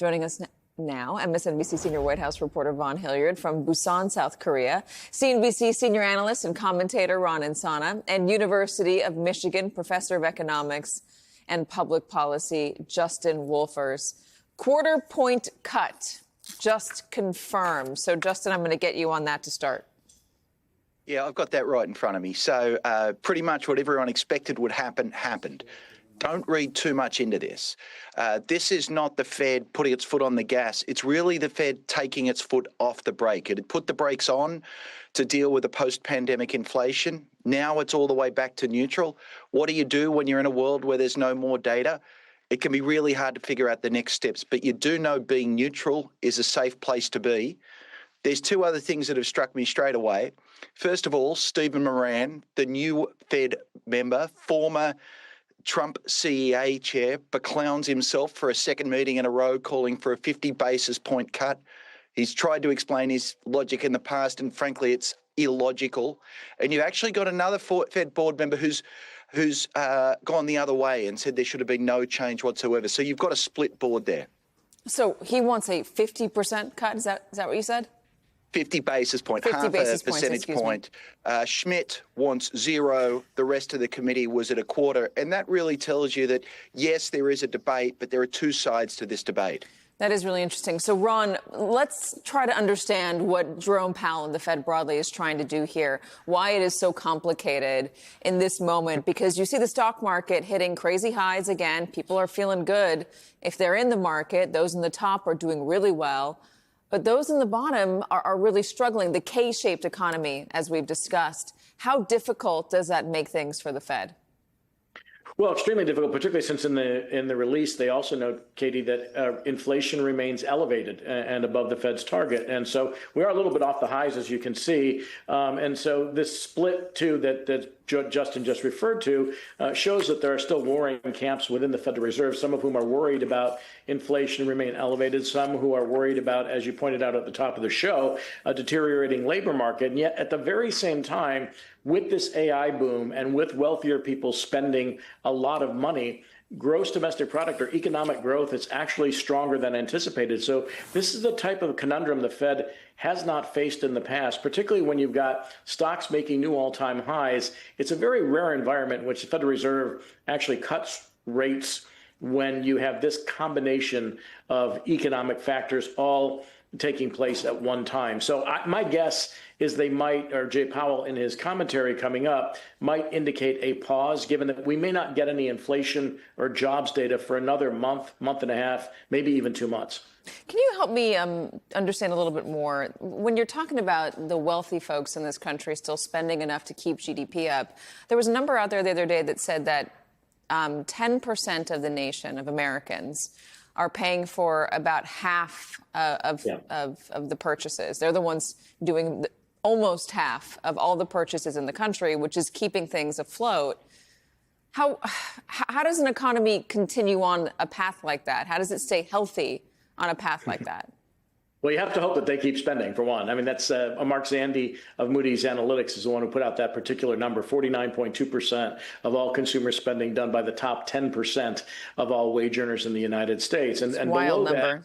Joining us now, MSNBC senior White House reporter Vaughn Hilliard from Busan, South Korea, CNBC senior analyst and commentator Ron Insana, and University of Michigan professor of economics and public policy Justin Wolfers. Quarter-point cut just confirmed. So, Justin, I'm going to get you on that to start. Yeah, I've got that right in front of me. So pretty much what everyone expected would happen, happened. Don't read too much into this. This is not the Fed putting its foot on the gas. It's really the Fed taking its foot off the brake. It had put the brakes on to deal with the post-pandemic inflation. Now it's all the way back to neutral. What do you do when you're in a world where there's no more data? It can be really hard to figure out the next steps, but you do know being neutral is a safe place to be. There's two other things that have struck me straight away. First of all, Stephen Moran, the new Fed member, former Trump CEA chair, beclowns himself for a second meeting in a row calling for a 50 basis point cut. He's tried to explain his logic in the past, and frankly, it's illogical. And you've actually got another Fed board member who's gone the other way and said there should have been no change whatsoever. So you've got a split board there. So he wants a 50% cut. Is that what you said? 50 basis point, half a percentage point. Schmidt wants 0. The rest of the committee was at a quarter. And that really tells you that, yes, there is a debate, but there are two sides to this debate. That is really interesting. So, Ron, let's try to understand what Jerome Powell and the Fed broadly is trying to do here, why it is so complicated in this moment, because you see the stock market hitting crazy highs again. People are feeling good if they're in the market. Those in the top are doing really well. But those in the bottom are really struggling. The K-shaped economy, as we've discussed. How difficult does that make things for the Fed? Well, extremely difficult, particularly since in the release they also note, Katie, that inflation remains elevated and above the Fed's target, and so we are a little bit off the highs, as you can see. And so this split too that Justin just referred to shows that there are still warring camps within the Federal Reserve. Some of whom are worried about inflation remain elevated. Some who are worried about, as you pointed out at the top of the show, a deteriorating labor market. And yet, at the very same time, with this AI boom and with wealthier people spending a lot of money, gross domestic product or economic growth is actually stronger than anticipated. So this is the type of conundrum the Fed has not faced in the past, particularly when you've got stocks making new all-time highs. It's a very rare environment in which the Federal Reserve actually cuts rates when you have this combination of economic factors all taking place at one time. So my guess is they might, or Jay Powell in his commentary coming up, might indicate a pause, given that we may not get any inflation or jobs data for another month, month and a half, maybe even 2 months. Can you help me understand a little bit more? When you're talking about the wealthy folks in this country still spending enough to keep GDP up, there was a number out there the other day that said that 10% of the nation, of Americans, are paying for about half of the purchases. They're the ones doing almost half of all the purchases in the country, which is keeping things afloat. How does an economy continue on a path like that? How does it stay healthy on a path like that? Well, you have to hope that they keep spending, for one. I mean, that's Mark Zandi of Moody's Analytics is the one who put out that particular number, 49.2% of all consumer spending done by the top 10% of all wage earners in the United States. And wild below number. That,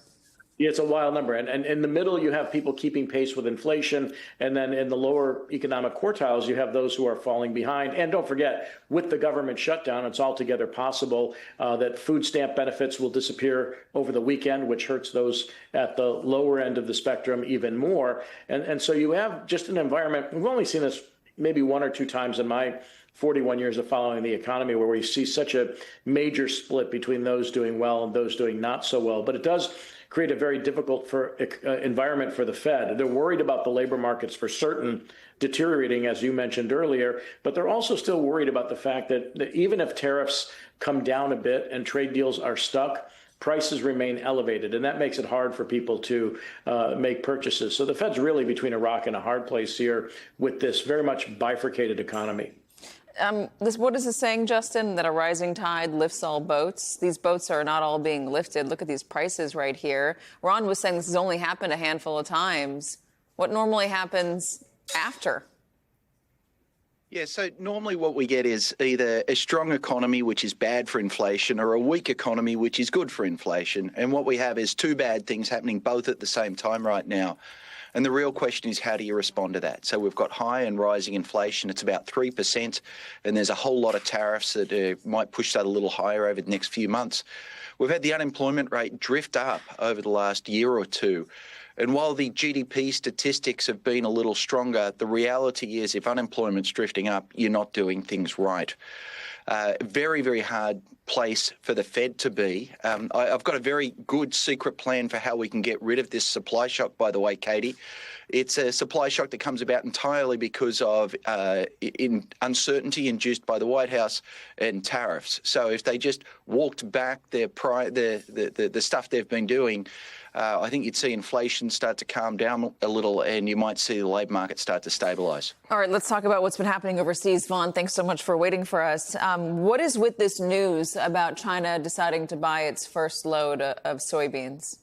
it's a wild number. And in the middle, you have people keeping pace with inflation. And then in the lower economic quartiles, you have those who are falling behind. And don't forget, with the government shutdown, it's altogether possible that food stamp benefits will disappear over the weekend, which hurts those at the lower end of the spectrum even more. And so you have just an environment. We've only seen this maybe 1 or 2 times in my 41 years of following the economy, where we see such a major split between those doing well and those doing not so well. But it does create a very difficult environment for the Fed. They're worried about the labor markets for certain deteriorating, as you mentioned earlier, but they're also still worried about the fact that even if tariffs come down a bit and trade deals are stuck, prices remain elevated, and that makes it hard for people to make purchases. So the Fed's really between a rock and a hard place here with this very much bifurcated economy. What is this saying, Justin, that a rising tide lifts all boats? These boats are not all being lifted. Look at these prices right here. Ron was saying this has only happened a handful of times. What normally happens after? Yeah, so normally what we get is either a strong economy, which is bad for inflation, or a weak economy, which is good for inflation. And what we have is two bad things happening both at the same time right now. And the real question is, how do you respond to that? So we've got high and rising inflation. It's about 3%, and there's a whole lot of tariffs that might push that a little higher over the next few months. We've had the unemployment rate drift up over the last year or two. And while the GDP statistics have been a little stronger, the reality is if unemployment's drifting up, you're not doing things right. Very, very hard place for the Fed to be. I've got a very good secret plan for how we can get rid of this supply shock, by the way, Katie. It's a supply shock that comes about entirely because of uncertainty induced by the White House and tariffs. So if they just walked back the stuff they've been doing, I think you'd see inflation start to calm down a little, and you might see the labour market start to stabilise. All right, let's talk about what's been happening overseas. Vaughn, thanks so much for waiting for us. What is with this news about China deciding to buy its first load of soybeans?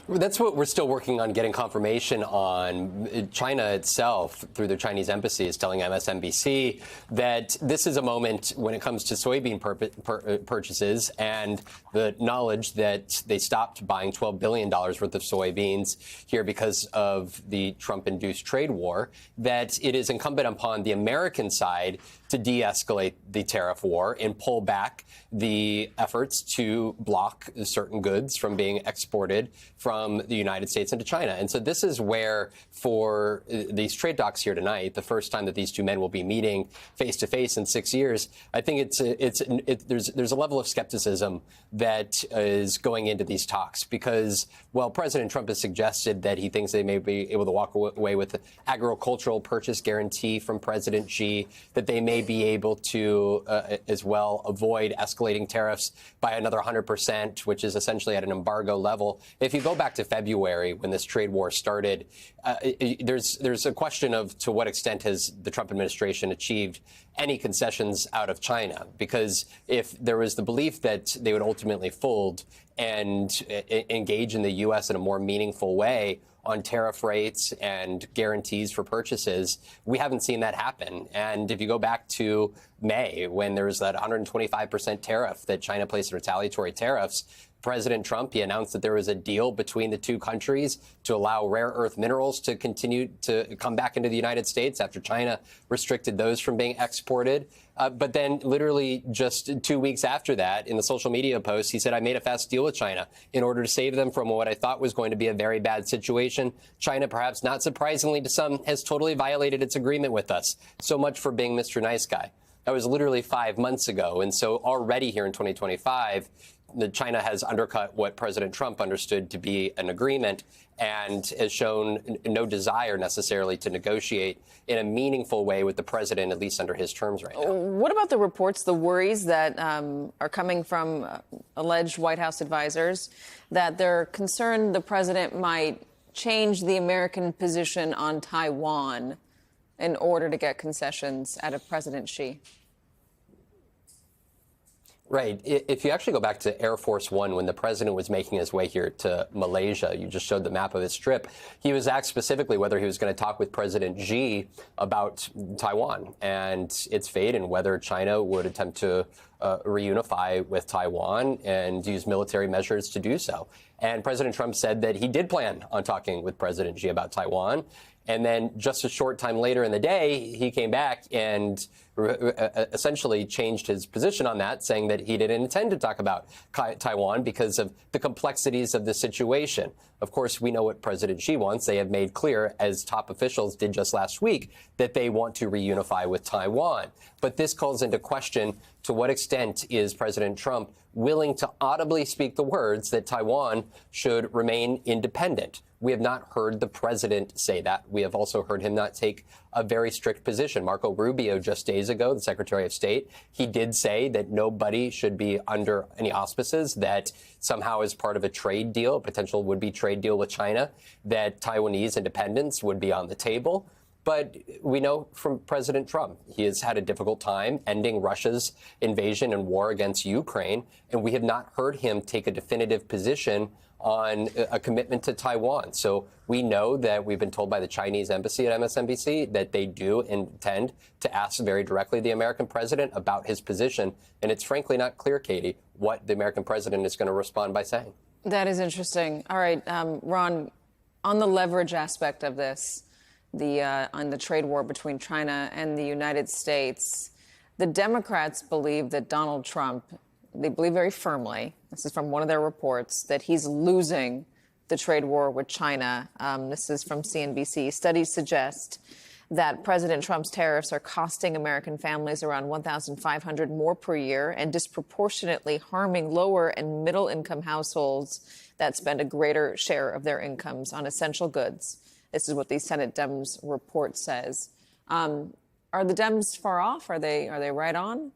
That's what we're still working on getting confirmation on. China itself, through the Chinese embassy, is telling MSNBC that this is a moment when it comes to soybean purchases and the knowledge that they stopped buying $12 billion worth of soybeans here because of the Trump-induced trade war, that it is incumbent upon the American side to de-escalate the tariff war and pull back the efforts to block certain goods from being exported from the United States into China. And so this is where, for these trade talks here tonight, the first time that these two men will be meeting face to face in 6 years, I think there's a level of skepticism that is going into these talks because, well, President Trump has suggested that he thinks they may be able to walk away with an agricultural purchase guarantee from President Xi, that they may be able to as well avoid escalating tariffs by another 100%, which is essentially at an embargo level. If you go back to February, when this trade war started, there's a question of to what extent has the Trump administration achieved any concessions out of China? Because if there was the belief that they would ultimately fold and engage in the U.S. in a more meaningful way on tariff rates and guarantees for purchases, we haven't seen that happen. And if you go back to May, when there was that 125% tariff that China placed in retaliatory tariffs, President Trump, he announced that there was a deal between the two countries to allow rare earth minerals to continue to come back into the United States after China restricted those from being exported. But then literally just 2 weeks after that, in the social media post, he said, I made a fast deal with China in order to save them from what I thought was going to be a very bad situation. China, perhaps not surprisingly to some, has totally violated its agreement with us. So much for being Mr. Nice Guy. That was literally 5 months ago. And so already here in 2025, China has undercut what President Trump understood to be an agreement and has shown no desire necessarily to negotiate in a meaningful way with the president, at least under his terms right now. What about the reports, the worries that are coming from alleged White House advisors that they're concerned the president might change the American position on Taiwan in order to get concessions out of President Xi? Right. If you actually go back to Air Force One, when the president was making his way here to Malaysia, you just showed the map of his trip, he was asked specifically whether he was going to talk with President Xi about Taiwan and its fate and whether China would attempt to reunify with Taiwan and use military measures to do so. And President Trump said that he did plan on talking with President Xi about Taiwan. And then just a short time later in the day, he came back and essentially changed his position on that, saying that he didn't intend to talk about Taiwan because of the complexities of the situation. Of course, we know what President Xi wants. They have made clear, as top officials did just last week, that they want to reunify with Taiwan. But this calls into question, to what extent is President Trump willing to audibly speak the words that Taiwan should remain independent? We have not heard the president say that. We have also heard him not take a very strict position. Marco Rubio, just days ago, the Secretary of State, he did say that nobody should be under any auspices that somehow as part of a trade deal, a potential would-be trade deal with China, that Taiwanese independence would be on the table. But we know from President Trump, he has had a difficult time ending Russia's invasion and war against Ukraine, and we have not heard him take a definitive position on a commitment to Taiwan. So we know that we've been told by the Chinese embassy at MSNBC that they do intend to ask very directly the American president about his position. And it's frankly not clear, Katie, what the American president is going to respond by saying. That is interesting. All right, Ron, on the leverage aspect of this, on the trade war between China and the United States, the Democrats believe that Donald Trump, they believe very firmly, this is from one of their reports, that he's losing the trade war with China. This is from CNBC. Studies suggest that President Trump's tariffs are costing American families around $1,500 more per year and disproportionately harming lower and middle income households that spend a greater share of their incomes on essential goods. This is what the Senate Dems report says. Are the Dems far off? Are they right on?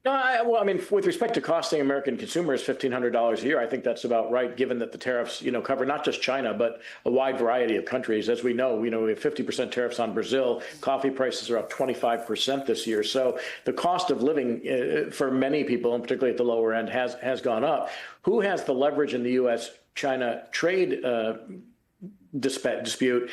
No, well, I mean, with respect to costing American consumers $1,500 a year, I think that's about right, given that the tariffs, cover not just China, but a wide variety of countries. As we know, we have 50% tariffs on Brazil. Coffee prices are up 25% this year. So the cost of living for many people, and particularly at the lower end, has gone up. Who has the leverage in the U.S.-China trade dispute?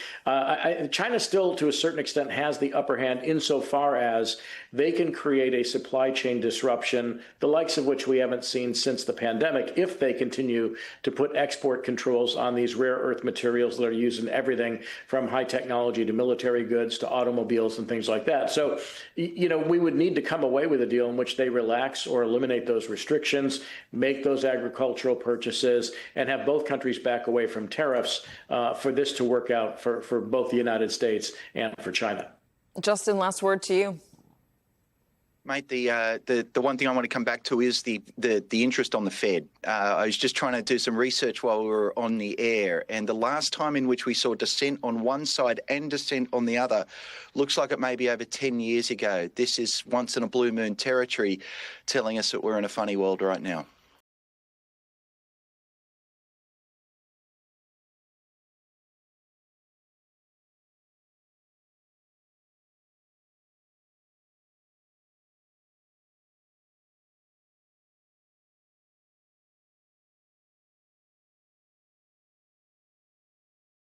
China still, to a certain extent, has the upper hand insofar as they can create a supply chain disruption, the likes of which we haven't seen since the pandemic, if they continue to put export controls on these rare earth materials that are used in everything from high technology to military goods to automobiles and things like that. So, we would need to come away with a deal in which they relax or eliminate those restrictions, make those agricultural purchases, and have both countries back away from tariffs for this to work out for both the United States and for China. Justin, last word to you. Mate, the one thing I want to come back to is the interest on the Fed. I was just trying to do some research while we were on the air, and the last time in which we saw dissent on one side and dissent on the other looks like it may be over 10 years ago. This is once in a blue moon territory, telling us that we're in a funny world right now.